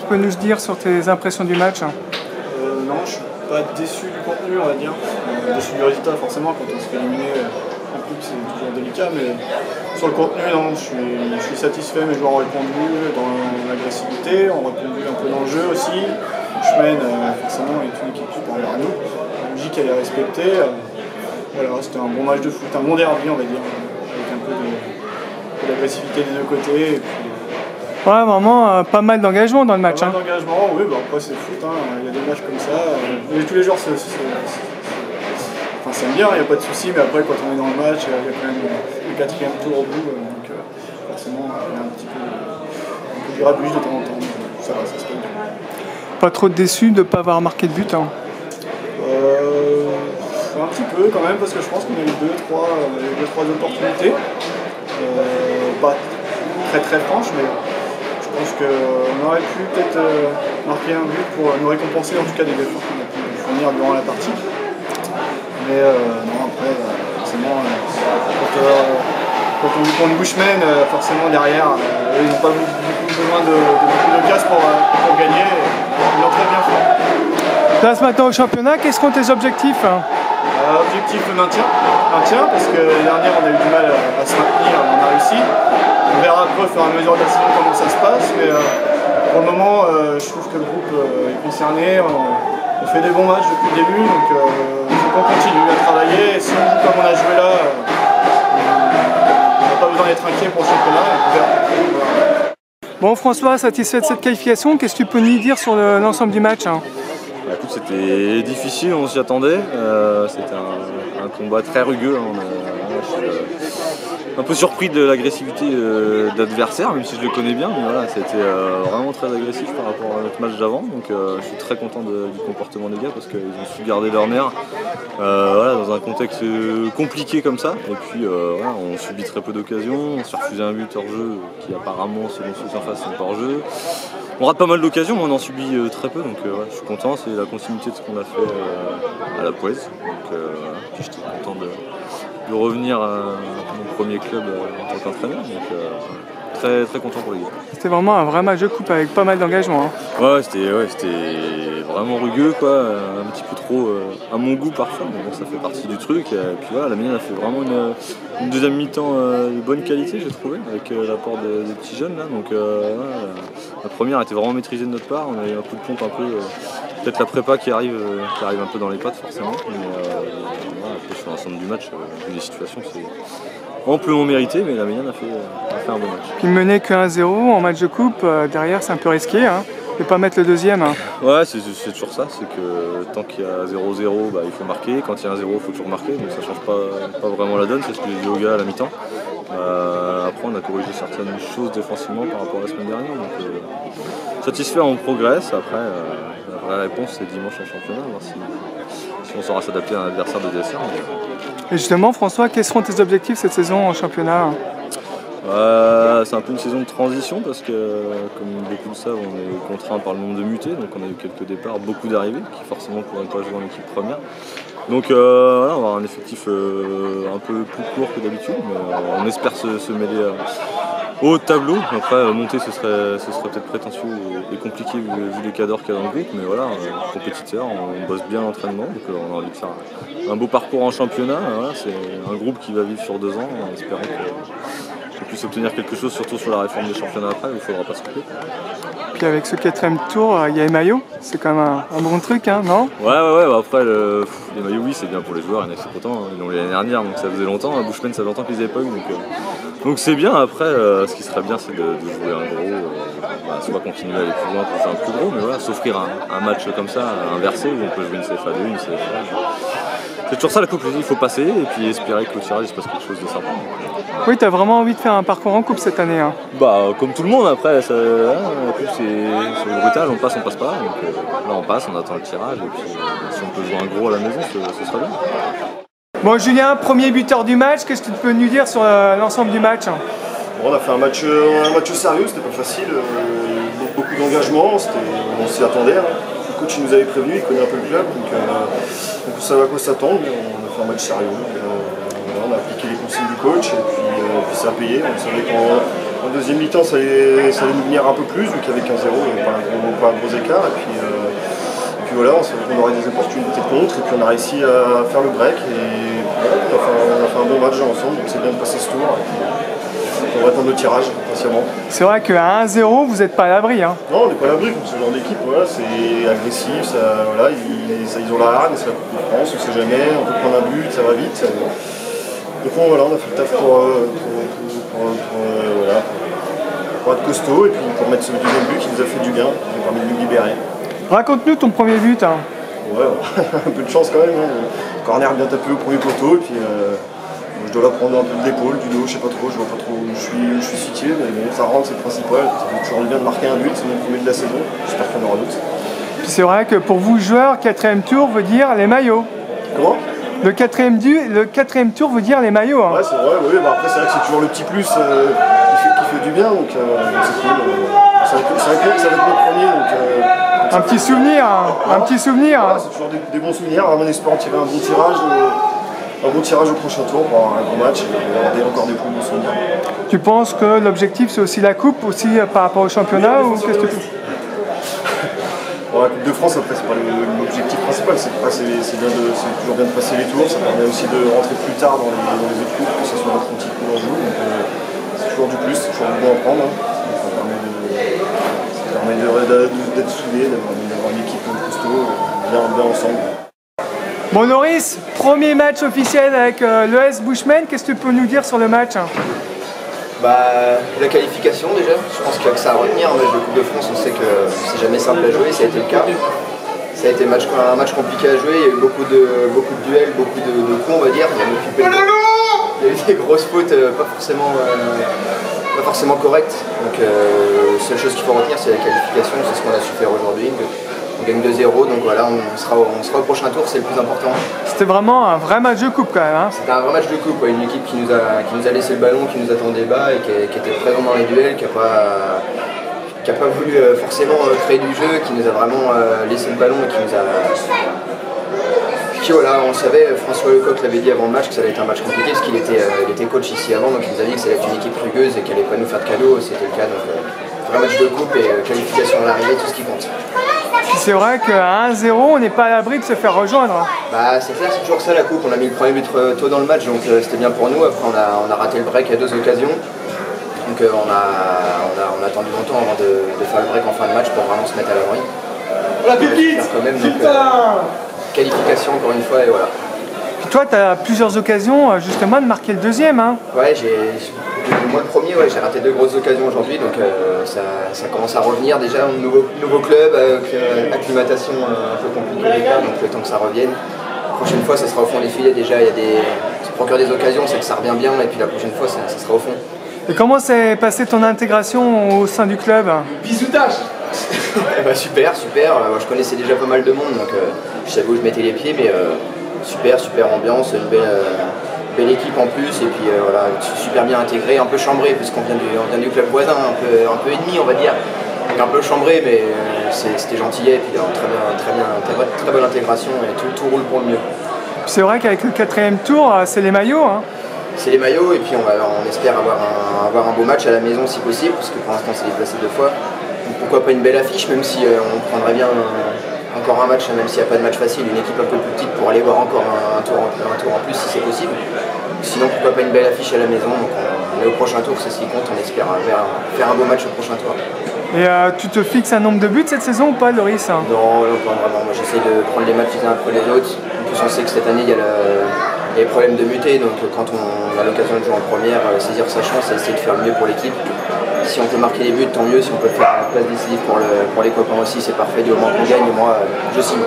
peux nous dire sur tes impressions du match? Non, je suis pas déçu du contenu, on va dire. Déçu du résultat, forcément, quand on se fait éliminer en coupe, c'est toujours délicat. Mais sur le contenu, non, je suis satisfait. Mes joueurs ont répondu dans l'agressivité, ont répondu un peu dans le jeu aussi. Bushman, forcément, est une équipe supérieure à nous. La logique, elle est respectée. Voilà, c'était un bon match de foot, un bon derby, on va dire, avec un peu d'agressivité des deux côtés. Et puis, ouais, vraiment pas mal d'engagement dans le match. Pas mal d'engagement, oui, bah après c'est le foot, il y a des matchs comme ça. Tous les joueurs s'aiment bien, il n'y a pas de souci, mais après quand on est dans le match, il y a quand même le quatrième tour au bout, donc forcément il y a un petit peu du rabuge de temps en temps. Ça va, ça se passe bien. Pas trop déçu de ne pas avoir marqué de but, hein. Un petit peu quand même, parce que je pense qu'on a eu deux, trois opportunités. Pas très franches, mais je pense qu'on aurait pu peut-être marquer un but pour nous récompenser en tout cas des efforts qu'on a pu fournir durant la partie. Mais non, après, forcément, quand on joue contre Bushman, forcément derrière, ils n'ont pas beaucoup besoin de beaucoup de casse pour gagner. Ils l'ont très bien fait. Place maintenant au championnat, quels seront tes objectifs? Objectif le maintien, parce que l'année dernière on a eu du mal à se maintenir, on a réussi. On verra après au fur et à mesure de la saison comment ça se passe, mais pour le moment je trouve que le groupe est concerné, on fait des bons matchs depuis le début, donc il faut qu'on continue à travailler, et si on joue comme on a joué là, on n'a pas besoin d'être inquiet pour le championnat, et on verra. Bon François, satisfait de cette qualification, qu'est-ce que tu peux nous dire sur l'ensemble du match, hein? Bah, écoute, c'était difficile, on s'y attendait. C'était un combat très rugueux. Je suis un peu surpris de l'agressivité d'adversaire, même si je le connais bien. Mais voilà, c'était vraiment très agressif par rapport à notre match d'avant. Donc je suis très content du comportement des gars parce qu'ils ont su garder leur nerf voilà, dans un contexte compliqué comme ça. Et puis voilà, on subit très peu d'occasions. On s'est refusé un but hors jeu qui apparemment, selon ceux en face, sont pas hors jeu. On rate pas mal d'occasions, mais on en subit très peu, donc je suis content, c'est la continuité de ce qu'on a fait à la Poise. Donc puis j'étais content de revenir à mon premier club en tant qu'entraîneur, donc très, très content pour les gars. C'était vraiment un vrai match de coupe avec pas mal d'engagement, hein. Ouais, c'était vraiment rugueux, quoi, un petit peu trop à mon goût parfois, mais bon, ça fait partie du truc. Et puis voilà, la mienne a fait vraiment une deuxième mi-temps de bonne qualité, j'ai trouvé, avec l'apport des petits jeunes là. Donc la première était vraiment maîtrisée de notre part, on a eu un coup de pompe un peu, peut-être la prépa qui arrive un peu dans les pattes forcément, mais voilà, après, sur l'ensemble du match, les situations c'est amplement mérité, mais la mienne a fait un bon match. Puis mener que 1-0 en match de coupe, derrière c'est un peu risqué, hein, de ne pas mettre le deuxième, hein. Ouais, c'est toujours ça, c'est que tant qu'il y a 0-0, bah, il faut marquer, quand il y a 1-0, il faut toujours marquer, donc ça change pas vraiment la donne, c'est ce que j'ai dit aux gars à la mi-temps. Après on a corrigé certaines choses défensivement par rapport à la semaine dernière, donc satisfait, on progresse. Après la vraie réponse c'est dimanche en championnat, voir si on saura s'adapter à un adversaire de DSR. Et justement François, quels seront tes objectifs cette saison en championnat? C'est un peu une saison de transition parce que, comme beaucoup le savent, on est contraint par le nombre de mutés, donc on a eu quelques départs, beaucoup d'arrivées qui forcément ne pourront pas jouer en équipe première. Donc voilà, on va avoir un effectif un peu plus court que d'habitude, mais on espère se mêler au tableau. Après, monter ce serait peut-être prétentieux et compliqué vu les cadors qu'il y a dans le groupe, mais voilà, compétiteur, on bosse bien l'entraînement, donc on a envie de faire un beau parcours en championnat. Voilà, c'est un groupe qui va vivre sur 2 ans, en espérant qu'on puisse obtenir quelque chose, surtout sur la réforme des championnats après, où il ne faudra pas se couper. Puis avec ce 4e tour, il y a les maillots, c'est quand même un bon truc, hein, non? Ouais, bah après, les maillots, oui, c'est bien pour les joueurs, il y en a qui sont contents, hein. Ils l'ont eu l'année dernière, donc ça faisait longtemps. Bushman, ça fait longtemps qu'ils n'avaient pas eu, donc c'est bien. Après, ce qui serait bien, c'est de jouer un gros, soit continuer à aller plus loin pour faire un plus gros, mais voilà, s'offrir un match comme ça, inversé, où on peut jouer une CFA2, une CFA. C'est toujours ça la coupe, il faut passer et puis espérer que le tirage il se passe quelque chose de sympa. Oui, tu as vraiment envie de faire un parcours en coupe cette année, hein. Bah comme tout le monde après, la coupe c'est brutal, on passe pas. Donc là on passe, on attend le tirage et puis si on peut jouer un gros à la maison, ce serait bien. Bon Julien, premier buteur du match, qu'est-ce que tu peux nous dire sur l'ensemble du match? Bon, on a fait un match sérieux, c'était pas facile, beaucoup d'engagement, on s'y attendait, hein. Le coach nous avait prévenu, il connaît un peu le club, donc on savait à quoi s'attendre, mais on a fait un match sérieux. On a appliqué les consignes du coach et puis ça a payé. On savait qu'en En deuxième mi-temps, ça allait nous venir un peu plus, vu qu'avec 1-0, il n'y avait pas un gros écart. Et puis voilà, on aurait des opportunités contre, et puis on a réussi à faire le break. Et voilà, on a fait un bon match ensemble, donc c'est bien de passer ce tour. On va être dans nos tirages, patiemment. C'est vrai qu'à 1-0, vous n'êtes pas à l'abri. Hein. Non, on n'est pas à l'abri, ce genre d'équipe, voilà, c'est agressif, voilà, ils ont la hargne, c'est la Coupe de France, on ne sait jamais, on peut prendre un but, ça va vite. Donc voilà, on a fait le taf pour être costaud et puis pour mettre ce deuxième but qui nous a fait du bien, qui nous a permis de nous libérer. Raconte-nous ton premier but. Hein. Ouais, un peu de chance quand même. Hein. Corner bien tapé au premier poteau et puis je dois la prendre un peu de l'épaule, du dos, je sais pas trop, je vois pas trop où je suis situé, mais bon, ça rentre, c'est le principal. Ça fait toujours bien de marquer un but, c'est mon premier de la saison, j'espère qu'il y en aura d'autres. C'est vrai que pour vous, joueurs, 4e tour veut dire les maillots. Comment ? Le quatrième tour veut dire les maillots. Hein. Ouais, c'est vrai, oui, bah après c'est vrai que c'est toujours le petit plus qui fait du bien, donc c'est cool. Ça va être mon premier, donc un petit souvenir, un petit souvenir. Ouais, c'est toujours des bons souvenirs, en espérant tirer un bon tirage au prochain tour pour avoir un bon match et encore des plus bons souvenirs. Tu penses que l'objectif c'est aussi la coupe, aussi par rapport au championnat, ou qu'est-ce que tu penses? Bon, la Coupe de France, après, c'est pas l'objectif principal, c'est toujours bien de passer les tours, ça permet aussi de rentrer plus tard dans les autres coupes, que ce soit notre petit coup en joue, donc c'est toujours du plus, c'est toujours du bon à prendre. Hein. Ça permet d'être soudé, d'avoir une équipe costaud, bien ensemble. Bon Loris, premier match officiel avec l'ES Bushman, qu'est-ce que tu peux nous dire sur le match? La qualification déjà, je pense qu'il y a que ça à retenir. Un match de Coupe de France, on sait que c'est jamais simple à jouer, ça a été le cas. Ça a été un match compliqué à jouer, il y a eu beaucoup de duels, beaucoup de coups on va dire. Il y a eu des grosses fautes pas forcément correctes. Donc la seule chose qu'il faut retenir c'est la qualification, c'est ce qu'on a su faire aujourd'hui. On gagne 2-0, donc voilà, on sera au prochain tour, c'est le plus important. C'était vraiment un vrai match de coupe quand même. Hein. C'était un vrai match de coupe, une équipe qui nous a laissé le ballon, qui nous attendait bas et qui était présente dans les duels, qui n'a pas voulu forcément créer du jeu, qui nous a vraiment laissé le ballon et qui nous a... Puis voilà, on savait, François Lecoq l'avait dit avant le match que ça allait être un match compliqué parce qu'il était coach ici avant, donc il nous a dit que ça allait être une équipe rugueuse et qu'elle n'allait pas nous faire de cadeaux, c'était le cas. Donc vrai match de coupe et qualification à l'arrivée, tout ce qui compte. C'est vrai qu'à 1-0, on n'est pas à l'abri de se faire rejoindre. C'est clair, c'est toujours ça la coupe. On a mis le premier but tôt dans le match, donc c'était bien pour nous. Après, on a raté le break à 2 occasions. Donc on a attendu longtemps avant de faire le break en fin de match pour vraiment se mettre à l'abri. La pépite quand même, donc, qualification encore une fois et voilà. Puis toi, tu as plusieurs occasions justement de marquer le deuxième. Hein. Ouais, moi le premier, j'ai raté 2 grosses occasions aujourd'hui, donc ça commence à revenir déjà. Nouveau club, acclimatation un peu compliquée, donc le temps que ça revienne. La prochaine fois, ça sera au fond des filets. Déjà, se procure des occasions, c'est que ça revient bien, et puis la prochaine fois, ça sera au fond. Et comment s'est passée ton intégration au sein du club? Bisoutage. Super. Moi, je connaissais déjà pas mal de monde, donc je savais où je mettais les pieds, mais super ambiance, une belle équipe en plus, et puis voilà, super bien intégré, un peu chambré, puisqu'on vient du club voisin, un peu ennemi, on va dire. Donc un peu chambré, mais c'était gentillet, et puis très bonne intégration, et tout roule pour le mieux. C'est vrai qu'avec le 4e tour, c'est les maillots. Hein. C'est les maillots, et puis on espère avoir un beau match à la maison si possible, parce que pour l'instant c'est déplacé 2 fois. Donc pourquoi pas une belle affiche, même si on prendrait bien encore un match, même s'il n'y a pas de match facile, une équipe un peu plus petite pour aller voir encore un tour en plus si c'est possible. Sinon pourquoi pas une belle affiche à la maison, donc on est au prochain tour, c'est ce qui compte, on espère faire un beau match au prochain tour. Et tu te fixes un nombre de buts cette saison ou pas, Loris? Non, pas vraiment, moi j'essaie de prendre les matchs les uns après les autres. En plus on sait que cette année il y a les problèmes de muter, donc quand on a l'occasion de jouer en première, saisir sa chance et essayer de faire le mieux pour l'équipe. Si on peut marquer des buts, tant mieux. Si on peut faire une place décisive pour les copains aussi, c'est parfait. Du moment qu'on gagne, moi, je signe.